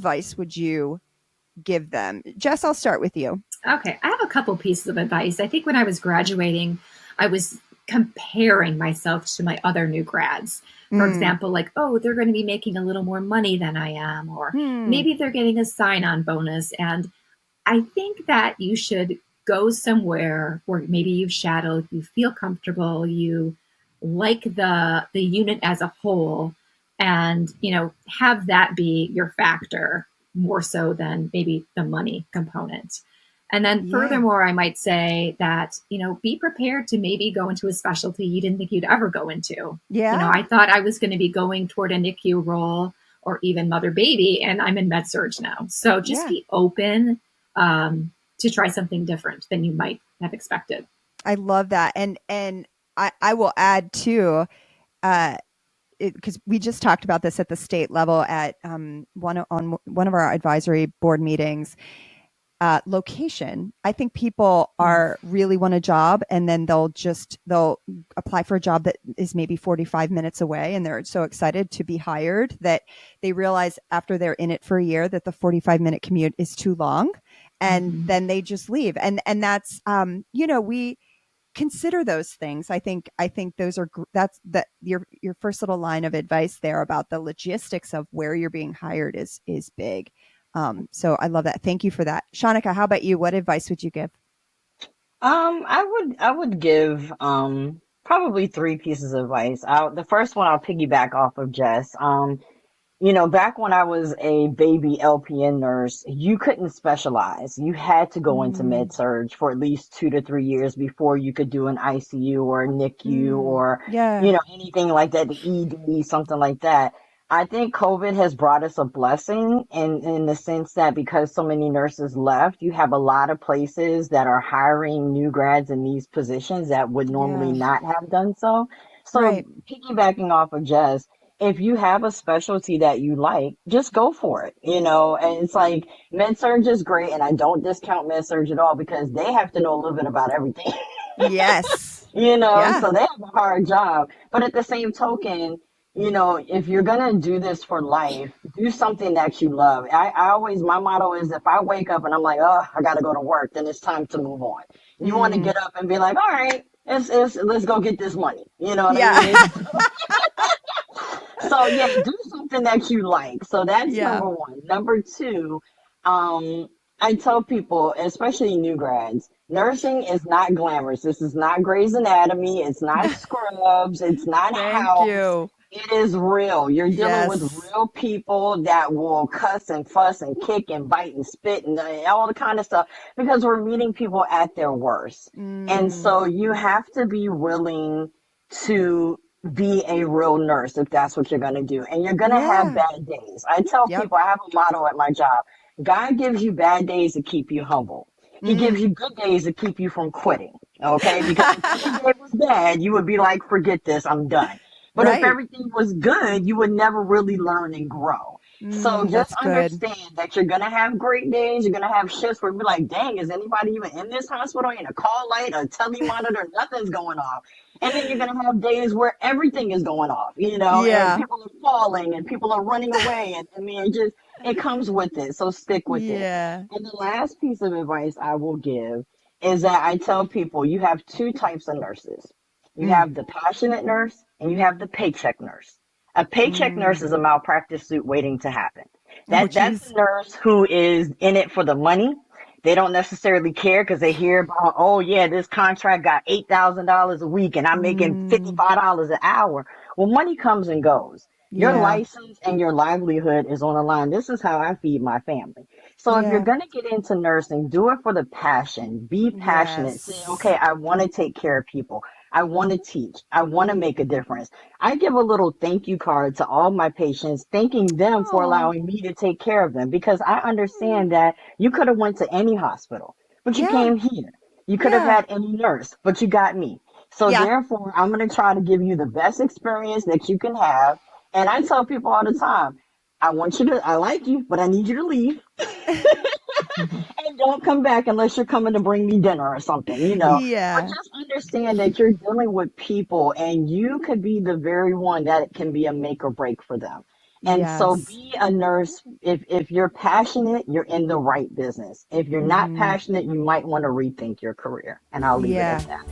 advice would you give them? Jess, I'll start with you. Okay, I have a couple pieces of advice. I think when I was graduating, I was comparing myself to my other new grads. For example, like, oh, they're going to be making a little more money than I am, or maybe they're getting a sign-on bonus. And I think that you should go somewhere where maybe you've shadowed, you feel comfortable, you like the unit as a whole, and have that be your factor more so than maybe the money component. And then furthermore, I might say that, be prepared to maybe go into a specialty you didn't think you'd ever go into. Yeah. I thought I was going to be going toward a NICU role or even mother baby, and I'm in med surg now. So just be open to try something different than you might have expected. I love that. And I will add too, because we just talked about this at the state level at one of our advisory board meetings. Location. I think people are really want a job, and then they'll apply for a job that is maybe 45 minutes away, and they're so excited to be hired that they realize after they're in it for a year that the 45-minute commute is too long, and then they just leave. And that's we consider those things. I think those are your first little line of advice there about the logistics of where you're being hired is big. So I love that. Thank you for that. Shaneka, how about you? What advice would you give? I would give probably three pieces of advice. The first one I'll piggyback off of Jess. Back when I was a baby LPN nurse, you couldn't specialize. You had to go into med surg for at least 2 to 3 years before you could do an ICU or a NICU or anything like that, the ED, something like that. I think COVID has brought us a blessing in the sense that because so many nurses left, you have a lot of places that are hiring new grads in these positions that would normally not have done so. So piggybacking off of Jess, if you have a specialty that you like, just go for it, and it's like med surg is great. And I don't discount med surg at all because they have to know a little bit about everything. Yes. So they have a hard job, but at the same token, if you're going to do this for life, do something that you love. My motto is if I wake up and I'm like, oh, I got to go to work, then it's time to move on. You want to get up and be like, all right, let's go get this money. You know what I mean? So do something that you like. So that's number one. Number two, I tell people, especially new grads, nursing is not glamorous. This is not Grey's Anatomy. It's not Scrubs. It's not House. It is real. You're dealing with real people that will cuss and fuss and kick and bite and spit and all the kind of stuff because we're meeting people at their worst. And so you have to be willing to be a real nurse if that's what you're going to do. And you're going to have bad days. I tell people, I have a motto at my job. God gives you bad days to keep you humble. He gives you good days to keep you from quitting. Okay? Because if it was bad, you would be like, forget this, I'm done. But if everything was good, you would never really learn and grow. So just understand that you're going to have great days. You're going to have shifts where you're like, dang, is anybody even in this hospital? In a call light, a telemonitor, nothing's going off. And then you're going to have days where everything is going off, and people are falling and people are running away. And I mean, it comes with it. So stick with it. And the last piece of advice I will give is that I tell people you have two types of nurses. You have the passionate nurse and you have the paycheck nurse. A paycheck nurse is a malpractice suit waiting to happen. That's a nurse who is in it for the money. They don't necessarily care because they hear about, oh yeah, this contract got $8,000 a week and I'm making $55 an hour. Well, money comes and goes. Your license and your livelihood is on the line. This is how I feed my family. So if you're going to get into nursing, do it for the passion. Be passionate. Say, okay, I want to take care of people. I want to teach. I want to make a difference. I give a little thank you card to all my patients, thanking them for allowing me to take care of them because I understand that you could have went to any hospital, but you came here. You could have had any nurse, but you got me. So therefore, I'm going to try to give you the best experience that you can have. And I tell people all the time, I like you, but I need you to leave. And don't come back unless you're coming to bring me dinner or something, But just understand that you're dealing with people and you could be the very one that can be a make or break for them. And so Yes. be a nurse. If you're passionate, you're in the right business. If you're not Mm-hmm. passionate, you might want to rethink your career. And I'll leave it at Yeah. that.